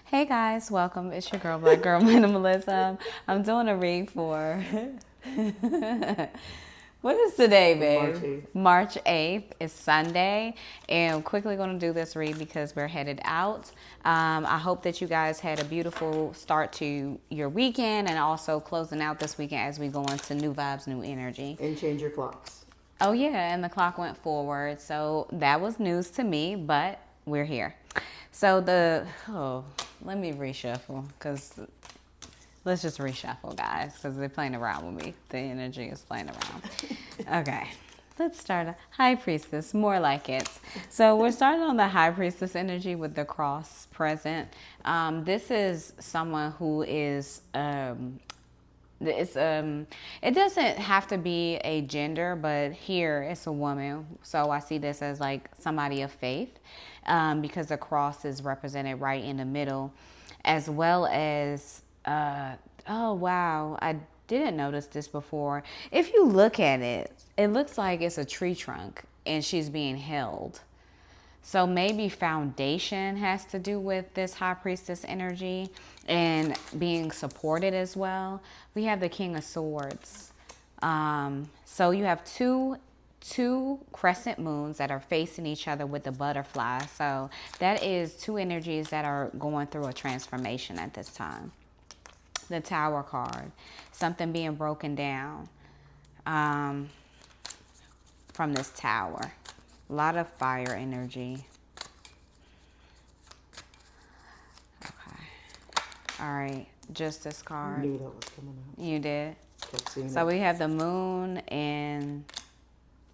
Hey guys, welcome. It's your girl, Black Girl Minimalism. I'm doing a read for. What is today, March babe? 8th. March 8th is Sunday, and I'm quickly going to do this read because we're headed out. I hope that you guys had a beautiful start to your weekend and also closing out this weekend as we go into new vibes, new energy. And change your clocks. Oh, yeah, and the clock went forward. So that was news to me, but we're here. So let me reshuffle because let's just reshuffle, guys, because they're playing around with me. The energy is playing around. Okay, let's start. High Priestess, more like it. So we're starting on the High Priestess energy with the cross present. This is someone who is it doesn't have to be a gender, but here it's a woman, so I see this as like somebody of faith, because the cross is represented right in the middle, as well as oh wow, I didn't notice this before. If you look at it, it looks like it's a tree trunk and she's being held. So maybe foundation has to do with this high priestess energy and being supported as well. We have the King of Swords. So you have two crescent moons that are facing each other with the butterfly. So that is two energies that are going through a transformation at this time. The Tower card, something being broken down from this tower. A lot of fire energy. Okay. All right. Justice I card. knew that was coming out. You did. Kept seeing So it. we have the moon and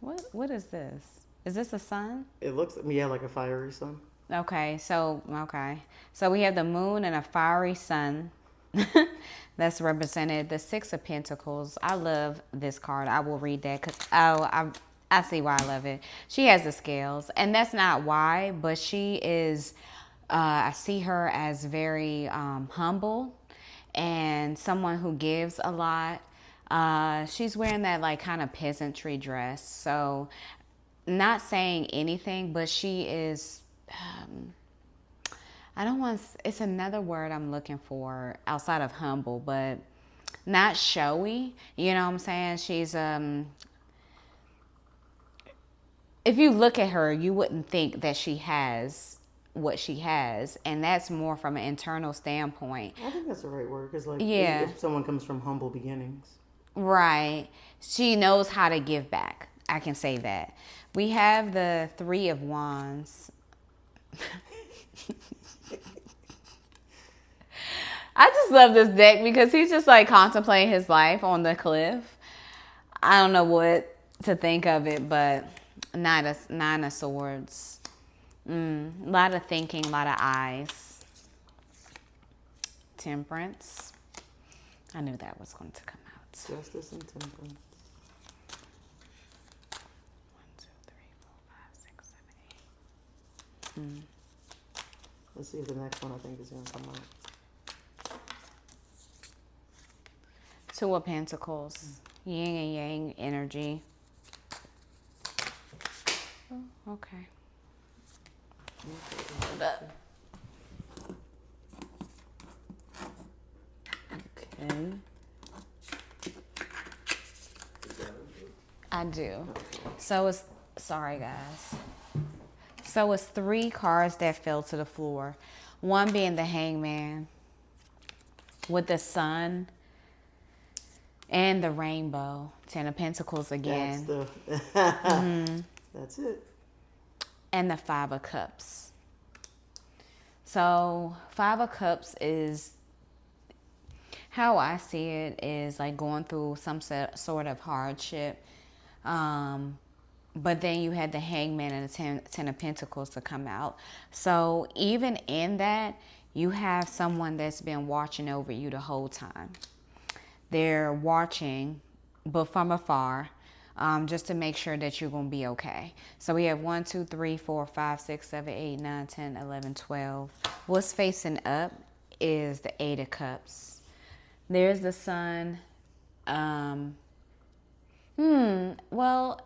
what is this? Is this a sun? It looks, yeah, like a fiery sun. Okay. So we have the moon and a fiery sun. That's represented. The Six of Pentacles. I love this card. I will read that because I see why I love it. She has the scales, and that's not why, but she is. I see her as very humble and someone who gives a lot. She's wearing that like kind of peasantry dress, so not saying anything, but she is. I don't want. It's another word I'm looking for outside of humble, but not showy. You know what I'm saying? She's if you look at her, you wouldn't think that she has what she has, and that's more from an internal standpoint. I think that's the right word because, like, Yeah, if someone comes from humble beginnings. right. She knows how to give back. I can say that. We have the Three of Wands. I just love this deck because he's just like contemplating his life on the cliff. I don't know what to think of it, but nine of swords. A lot of thinking, a lot of eyes. Temperance. I knew that was going to come out. Justice and temperance. 1, 2, 3, 4, 5, 6, 7, 8. Let's see if the next one I think is going to come out. Two of Pentacles. Yin and Yang energy. Oh, okay. Hold up. Okay. I do. So it's, sorry guys. So it's three cards that fell to the floor. One being the Hangman with the sun and the rainbow. Ten of Pentacles again. That's it. And the Five of Cups. So Five of Cups is, how I see it, is like going through some sort of hardship. But then you had the Hangman and the Ten of Pentacles to come out. So even in that, you have someone that's been watching over you the whole time. They're watching, but from afar, just to make sure that you're going to be okay. So we have 1, 2, 3, 4, 5, 6, 7, 8, 9, 10, 11, 12. What's facing up is the Eight of Cups. There's the sun. Well,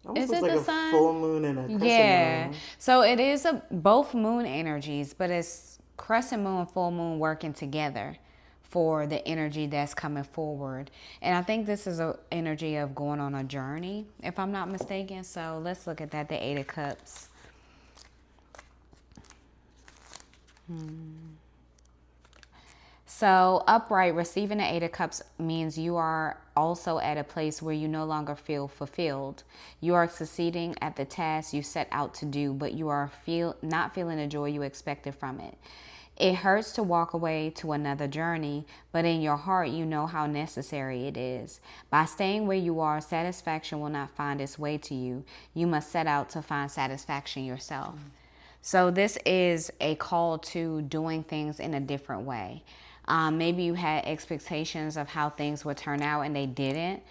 Almost is looks it like the a sun? full moon and a crescent Yeah. moon. So it is both moon energies, but it's crescent moon, full moon working together for the energy that's coming forward. And I think this is an energy of going on a journey, if I'm not mistaken. So let's look at that, the Eight of Cups. So upright, receiving the Eight of Cups means you are also at a place where you no longer feel fulfilled. You are succeeding at the task you set out to do, but you are not feeling the joy you expected from it. It hurts to walk away to another journey, but in your heart you know how necessary it is. By staying where you are, satisfaction will not find its way to you. You must set out to find satisfaction yourself. So this is a call to doing things in a different way. Maybe you had expectations of how things would turn out and they didn't.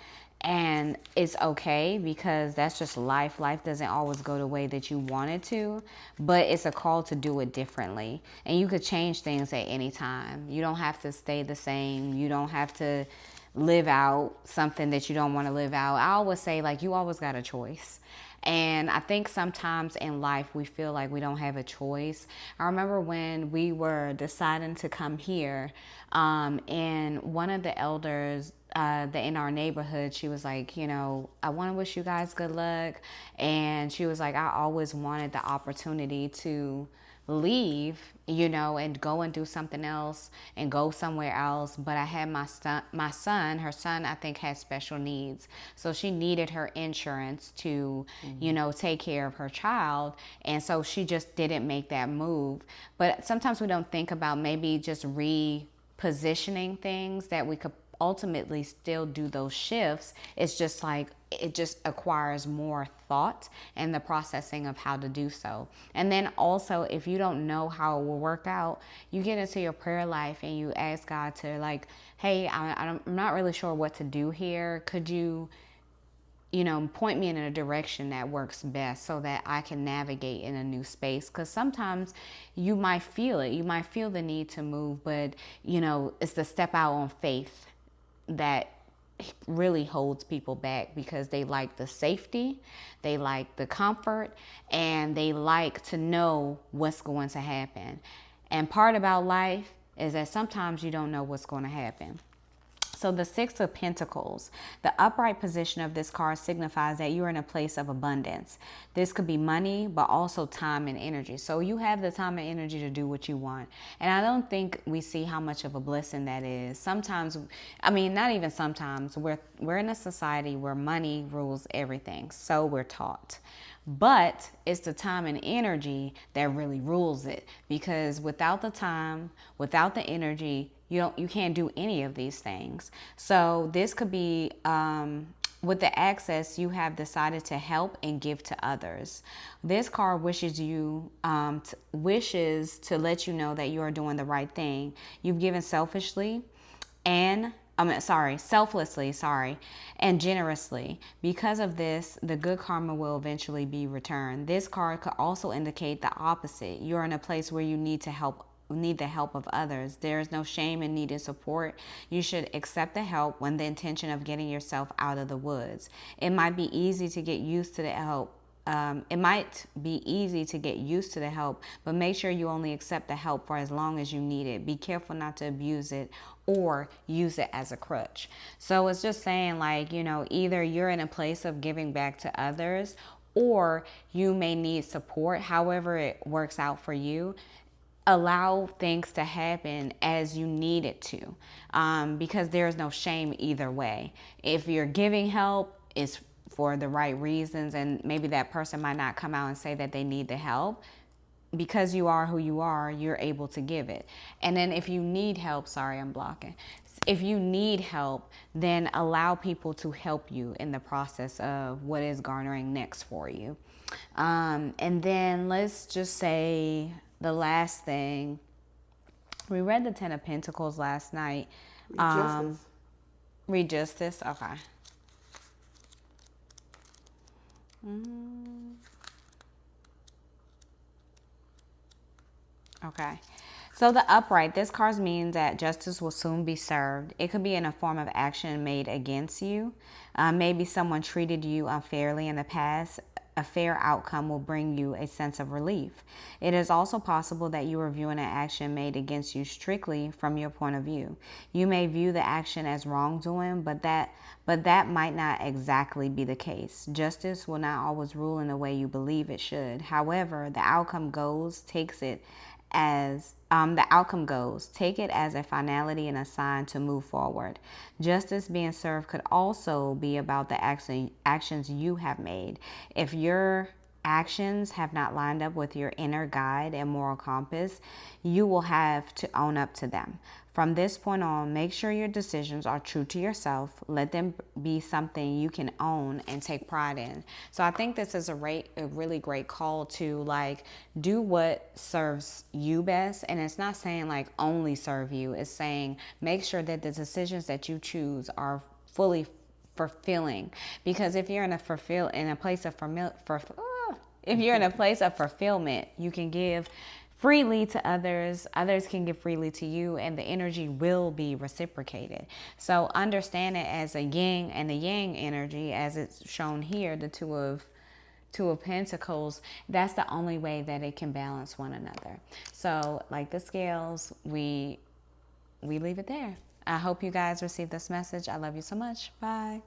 And it's okay, because that's just life. Life doesn't always go the way that you want it to, but it's a call to do it differently. And you could change things at any time. You don't have to stay the same. You don't have to live out something that you don't want to live out. I always say, like, you always got a choice. And I think sometimes in life we feel like we don't have a choice. I remember when we were deciding to come here, and one of the elders in our neighborhood, she was like, you know, I want to wish you guys good luck. And she was like, I always wanted the opportunity to leave, you know, and go and do something else and go somewhere else. But I had my son, her son, I think, had special needs. So she needed her insurance to, you know, take care of her child. And so she just didn't make that move. But sometimes we don't think about maybe just repositioning things, that we could ultimately still do those shifts. It's just like, it just acquires more thought and the processing of how to do so. And then also, if you don't know how it will work out, you get into your prayer life and you ask God to, like, hey, I'm not really sure what to do here. Could you know, point me in a direction that works best so that I can navigate in a new space? Because sometimes you might feel it. You might feel the need to move, but, you know, it's the step out on faith that really holds people back, because they like the safety, they like the comfort, and they like to know what's going to happen. And part about life is that sometimes you don't know what's going to happen. So the Six of Pentacles, the upright position of this card signifies that you're in a place of abundance. This could be money, but also time and energy. So you have the time and energy to do what you want. And I don't think we see how much of a blessing that is. Sometimes, I mean, not even sometimes, we're in a society where money rules everything. So we're taught. But it's the time and energy that really rules it, because without the time, without the energy, you can't do any of these things. So this could be with the access you have decided to help and give to others. This card wishes to let you know that you are doing the right thing. You've given selflessly, and generously. Because of this, the good karma will eventually be returned. This card could also indicate the opposite. You're in a place where you need the help of others. There is no shame in needing support. You should accept the help when the intention of getting yourself out of the woods. It might be easy to get used to the help. But make sure you only accept the help for as long as you need it. Be careful not to abuse it or use it as a crutch. So it's just saying, like, you know, either you're in a place of giving back to others, or you may need support. However it works out for you, allow things to happen as you need it to, because there's no shame either way. If you're giving help, it's for the right reasons, and maybe that person might not come out and say that they need the help. Because you are who you are, you're able to give it. And then if you need help, if you need help, then allow people to help you in the process of what is garnering next for you. And then let's just say the last thing. We read the Ten of Pentacles last night. Read Justice. Okay. Okay. So the upright, this card means that justice will soon be served. It could be in a form of action made against you. Maybe someone treated you unfairly in the past. a fair outcome will bring you a sense of relief. It is also possible that you are viewing an action made against you strictly from your point of view. You may view the action as wrongdoing, but that might not exactly be the case. Justice will not always rule in the way you believe it should. However, the outcome goes, take it as a finality and a sign to move forward. Justice being served could also be about the actions you have made. If your actions have not lined up with your inner guide and moral compass, you will have to own up to them. From this point on, make sure your decisions are true to yourself. Let them be something you can own and take pride in. So I think this is a really great call to like do what serves you best. And it's not saying like only serve you. It's saying make sure that the decisions that you choose are fully fulfilling. Because if you're in a place of fulfillment, you can give freely to others can give freely to you, and the energy will be reciprocated. So understand it as a yin and a yang energy, as it's shown here, the two of Pentacles. That's the only way that it can balance one another. So like the scales, we leave it there. I hope you guys receive this message. I love you so much. Bye.